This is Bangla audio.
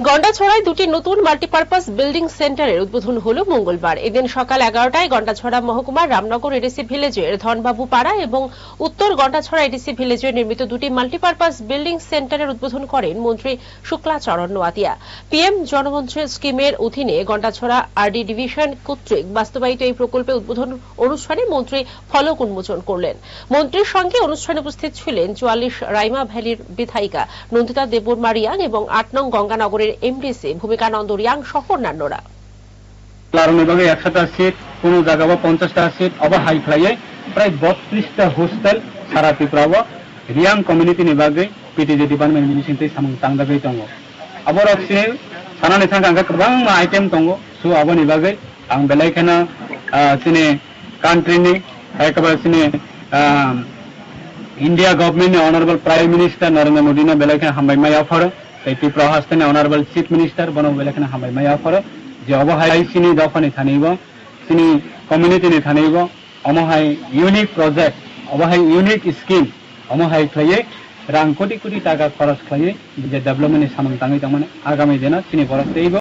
গন্ডাছড়ায় দুটি নতুন মাল্টিপারপাস বিল্ডিং সেন্টারের উদ্বোধন হলো মঙ্গলবার। এদিন সকাল 11টায় গন্ডাছড়া মহকুমার রামনগর এডিসি ভিলেজের ধনবাবু পাড়া এবং উত্তর গন্ডাছড়া এডিসি ভিলেজে নির্মিত দুটি মাল্টিপারপাস বিল্ডিং সেন্টারের উদ্বোধন করেন মন্ত্রী শুক্লাচরণ নোয়াতিয়া। পিএম জনমঞ্চ স্কিমের অধীনে গন্ডাছড়া আরডি ডিভিশন কর্তৃক বাস্তবায়িত এই প্রকল্পে উদ্বোধন অনুষ্ঠানে মন্ত্রী ফলক উন্মোচন করলেন। মন্ত্রীর সঙ্গে অনুষ্ঠানে উপস্থিত ছিলেন 44 রাইমা ভ্যালির বিধায়িকা নন্দিতা দেববর্মা রিয়াং এবং 8 নং গঙ্গানগরের এমডিসি ভূমিকানন্দ রিয়াং সহ অন্যান্যরা। বিভাগে 100টা সিট, কোন জায়গা 50টা সিট, আবার হাই ফ্লাইয়ে প্রায় 32টা হোস্টেল সারা ত্রিপুরাव রিয়াং কমিউনিটি নিবাगै পিটিজি डिपार्टमेंट मिनिसिंथै सामं तांदागै दङ। आबर अक्सिने सानानै थांगा गोबां आइटेम दङ। सो आबनि बागै आं बेलायखाना सिने कान्ट्रिनि एकेबारे सिने India government honourable prime minister Narendra Modi ने बेलायखाना हामबायमाया फरो त्रिपुरा हास्टेन ऑनरेबल चीफ मिनिस्टर बनो बेलायखाना हामबायमाया फरो जे अबहाय सिनी दफानि थानैबो सिनी कम्युनिटी नि थानैबो अमहाय यूनिक प्रोजेक्ट अबहाय यूनिक स्कीम अमहाय खलायै रां कोटी कोटी टाका खरच खलायै जे डेभलपमेंट नि सामं ताङै दंमोन आगामी दिनाव सिनी बरस